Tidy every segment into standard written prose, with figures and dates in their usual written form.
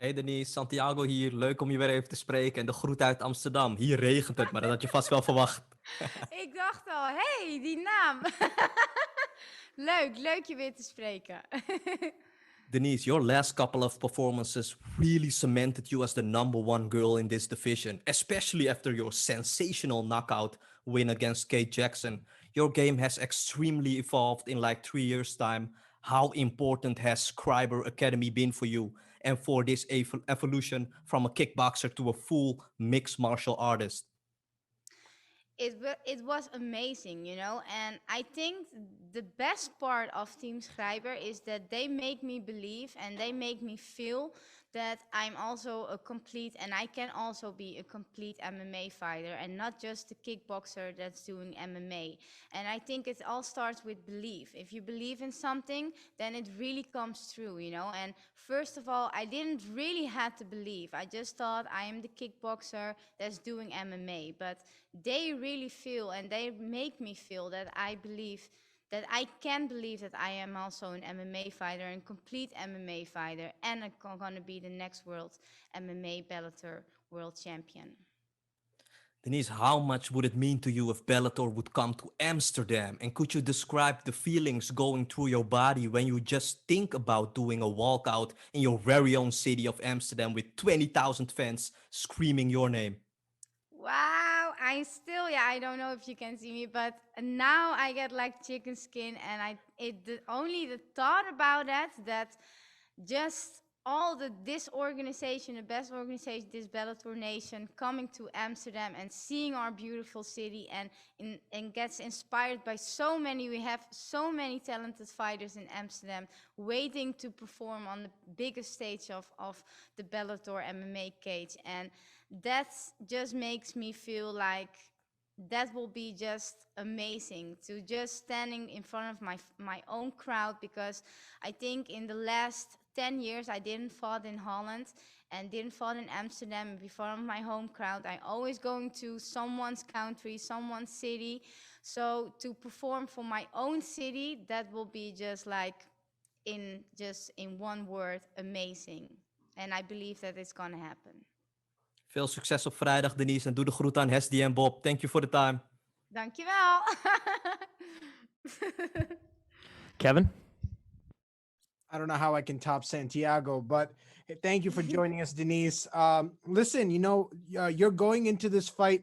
Hey Denise, Santiago hier. Leuk om je weer even te spreken. En de groet uit Amsterdam. Hier regent het, maar dat had je vast wel verwacht. Ik dacht al, hey, die naam. Leuk je weer te spreken. Denise, your last couple of performances really cemented you as the number one girl in this division, especially after your sensational knockout win against Kate Jackson. Your game has extremely evolved in like 3 years' time. How important has Scriber Academy been for you and for this evolution from a kickboxer to a full mixed martial artist? It was amazing, you know, and I think the best part of Team Schreiber is that they make me believe and they make me feel that I'm also a complete and I can also be a complete MMA fighter and not just a kickboxer that's doing MMA. And I think it all starts with belief. If you believe in something, then it really comes true, you know. And first of all, I didn't really have to believe. I just thought I am the kickboxer that's doing MMA, but they really feel and they make me feel that I believe that I can believe that I am also an MMA fighter, a complete MMA fighter, and I'm going to be the next world MMA Bellator world champion. Denise, how much would it mean to you if Bellator would come to Amsterdam? And could you describe the feelings going through your body when you just think about doing a walkout in your very own city of Amsterdam with 20,000 fans screaming your name? Wow, I don't know if you can see me, but now I get like chicken skin, and only the thought about that just all this organization, the best organization, this Bellator Nation, coming to Amsterdam and seeing our beautiful city and gets inspired by so many. We have so many talented fighters in Amsterdam waiting to perform on the biggest stage of the Bellator MMA cage, and that just makes me feel like that will be just amazing to just standing in front of my own crowd, because I think in the last 10 years I didn't fought in Holland and didn't fought in Amsterdam before of my home crowd. I always going to someone's country, someone's city. So to perform for my own city, that will be just like in one word, amazing. And I believe that it's gonna happen. Veel succes op vrijdag, Denise. En doe de groet aan Hesdy en Bob. Thank you for the time. Dankjewel. Kevin? I don't know how I can top Santiago, but thank you for joining us, Denise. Listen, you're going into this fight.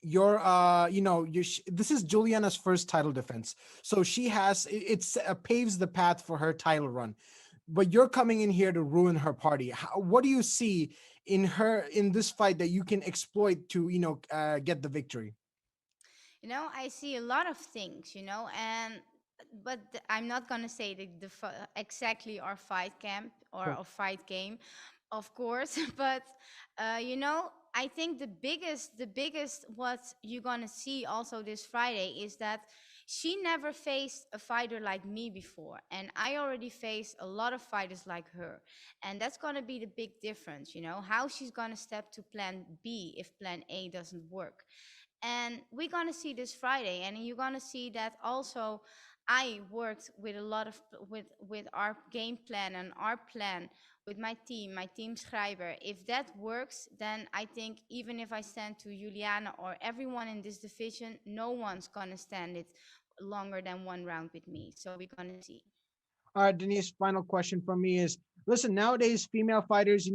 This is Juliana's first title defense, so she has it's paves the path for her title run. But you're coming in here to ruin her party. What do you see in her in this fight that you can exploit to get the victory? You know, I see a lot of things, you know, and but I'm not gonna say exactly our fight camp or Sure. our fight game, of course. But you know, I think the biggest what you're gonna see also this Friday is that she never faced a fighter like me before, and I already faced a lot of fighters like her, and that's gonna be the big difference. You know, how she's gonna step to Plan B if Plan A doesn't work. And we're gonna see this Friday, and you're gonna see that also I worked with a lot of with our game plan and our plan with my team Schreiber. If that works, then I think even if I stand to Juliana or everyone in this division, no one's gonna stand it longer than one round with me. So we're gonna see. All right, Denise, final question from me is, listen, nowadays female fighters,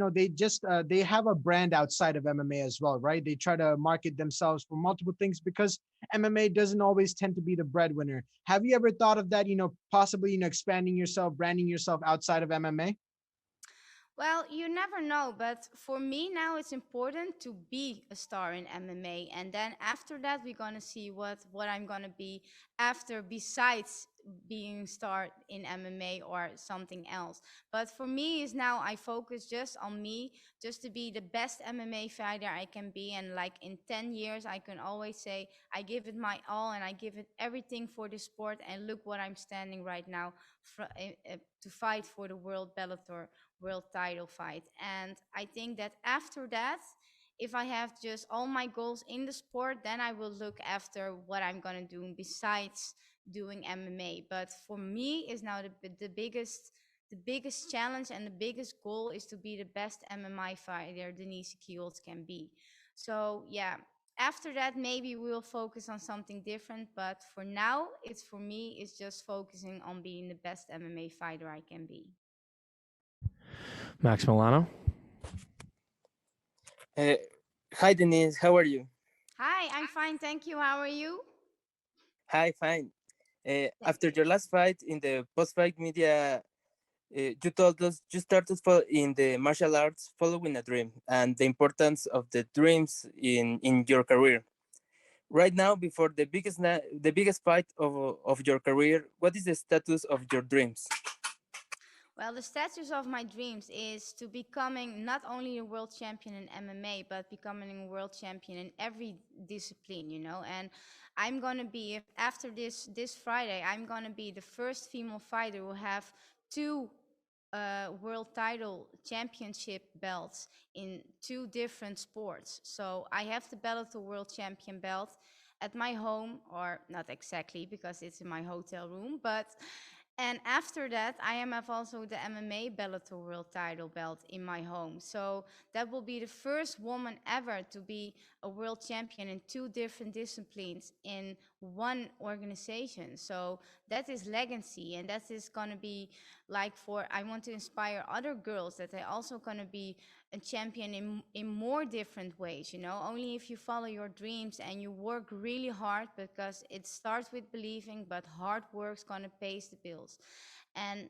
they have a brand outside of MMA as well, right? They try to market themselves for multiple things because MMA doesn't always tend to be the breadwinner. Have you ever thought of that, possibly, expanding yourself, branding yourself outside of MMA? Well, you never know, but for me now it's important to be a star in MMA, and then after that we're gonna see what I'm gonna be after, besides being star in MMA or something else. But for me is now I focus just on me, just to be the best MMA fighter I can be, and like in 10 years I can always say I give it my all and I give it everything for the sport, and look what I'm standing right now to fight for the World Bellator world title fight. And I think that after that, if I have just all my goals in the sport, then I will look after what I'm gonna do besides doing MMA. But for me is now the biggest the biggest challenge and the biggest goal is to be the best MMA fighter Denise Kielholtz can be. So yeah, after that maybe we'll focus on something different. But for now, it's for me, it's just focusing on being the best MMA fighter I can be. Max Milano. Uh, Hi Denise, how are you? Hi, I'm fine, thank you. How are you? Hi, fine. Thank After you. your last fight in the post-fight media, you told us you started in the martial arts following a dream and the importance of the dreams in your career. Right now, before the biggest fight of your career, what is the status of your dreams? Well, the status of my dreams is to becoming not only a world champion in MMA, but becoming a world champion in every discipline, you know. And I'm gonna be, if after this Friday, I'm gonna be the first female fighter who have two world title championship belts in two different sports. So I have the Bellator world champion belt at my home, or not exactly because it's in my hotel room, but and after that, I am have also the MMA Bellator World Title belt in my home. So that will be the first woman ever to be a world champion in two different disciplines in one organization. So that is legacy, and that is gonna be like for I want to inspire other girls that they also gonna be a champion in more different ways. You know, only if you follow your dreams and you work really hard, because it starts with believing, but hard work's gonna pay the bills. And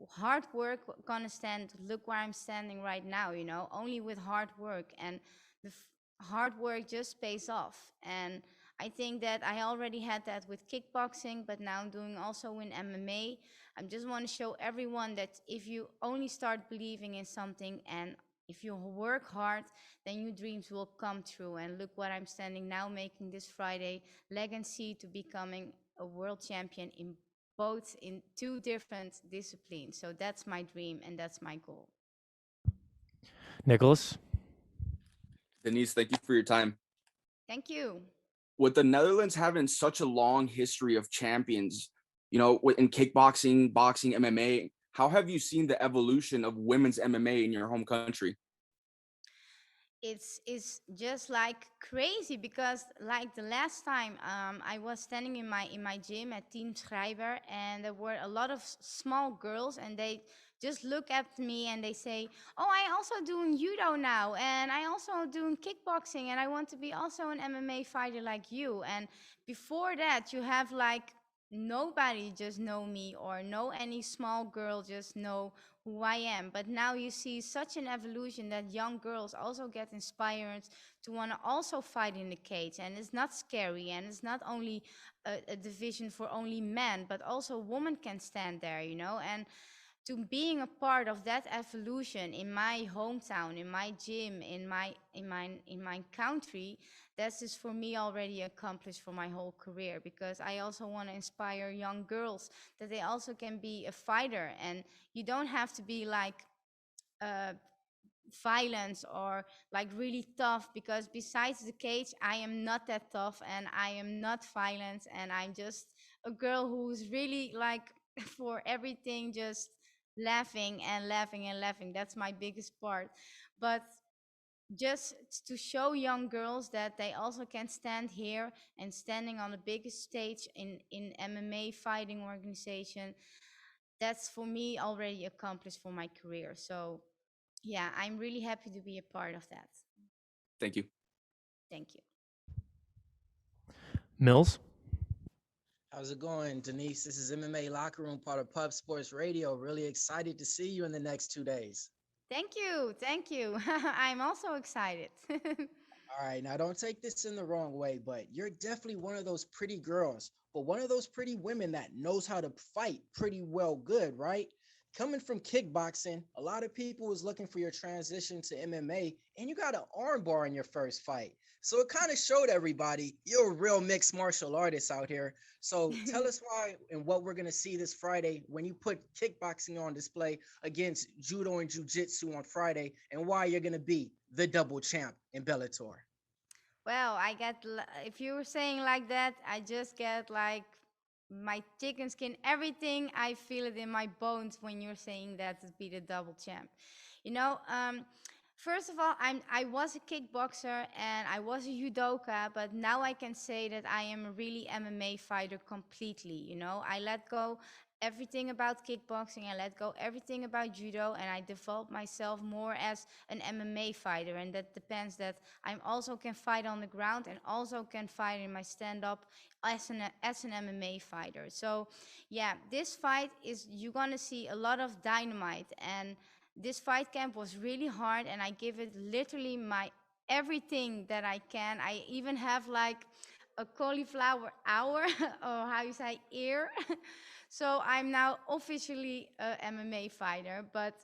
hard work gonna stand, look where I'm standing right now, you know, only with hard work. And the hard work just pays off. And I think that I already had that with kickboxing, but now I'm doing also in MMA. I just want to show everyone that if you only start believing in something and if you work hard, then your dreams will come true. And look what I'm standing now, making this Friday legacy to becoming a world champion in both in two different disciplines. So that's my dream and that's my goal. Nicholas. Denise, thank you for your time. Thank you. With the Netherlands having such a long history of champions, in kickboxing, boxing, MMA, how have you seen the evolution of women's MMA in your home country? It's just like crazy, because like the last time I was standing in my gym at Team Schreiber, and there were a lot of small girls, and they just look at me and they say, oh, I also doing judo now, and I also doing kickboxing, and I want to be also an MMA fighter like you. And before that you have like nobody just know me, or know any small girl just know who I am. But now you see such an evolution that young girls also get inspired to want to also fight in the cage. And it's not scary, and it's not only a division for only men, but also women can stand there, you know. And to being a part of that evolution in my hometown, in my gym, in my country, this is for me already accomplished for my whole career, because I also want to inspire young girls that they also can be a fighter. And you don't have to be like uh, violence or like really tough, because besides the cage I am not that tough and I am not violent, and I'm just a girl who's really like for everything just laughing and laughing and laughing. That's my biggest part. But just to show young girls that they also can stand here and standing on the biggest stage in MMA fighting organization, that's for me already accomplished for my career. So yeah, I'm really happy to be a part of that. Thank you. Thank you. Mills. How's it going, Denise? This is MMA Locker Room, part of Pub Sports Radio. Really excited to see you in the next 2 days. Thank you. Thank you. I'm also excited. All right, now don't take this in the wrong way, but you're definitely one of those pretty girls, but one of those pretty women that knows how to fight pretty well good, right? Coming from kickboxing, a lot of people was looking for your transition to MMA, and you got an armbar in your first fight. So it kind of showed everybody you're a real mixed martial artist out here. So tell us why and what we're going to see this Friday when you put kickboxing on display against judo and jiu-jitsu on Friday, and why you're going to be the double champ in Bellator. Well, if you were saying like that, I just get like my chicken skin, everything. I feel it in my bones when you're saying that to be the double champ. You know, first of all, I was a kickboxer and I was a judoka, but now I can say that I am a really MMA fighter completely. You know, I let go everything about kickboxing, I let go everything about judo, and I developed myself more as an MMA fighter. And that depends that I also can fight on the ground and also can fight in my stand-up as an MMA fighter. So yeah, this fight is, you're gonna see a lot of dynamite, and this fight camp was really hard, and I give it literally my everything that I can. I even have like a cauliflower hour or how you say ear. So I'm now officially a MMA fighter, but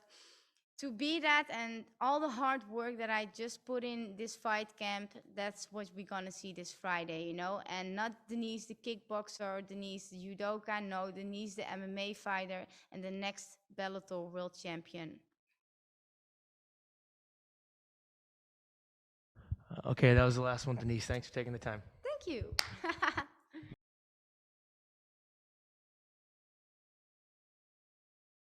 to be that and all the hard work that I just put in this fight camp, that's what we're gonna see this Friday, you know? And not Denise the kickboxer or Denise the judoka, no, Denise the MMA fighter and the next Bellator world champion. Okay, that was the last one, Denise. Thanks for taking the time. Thank you.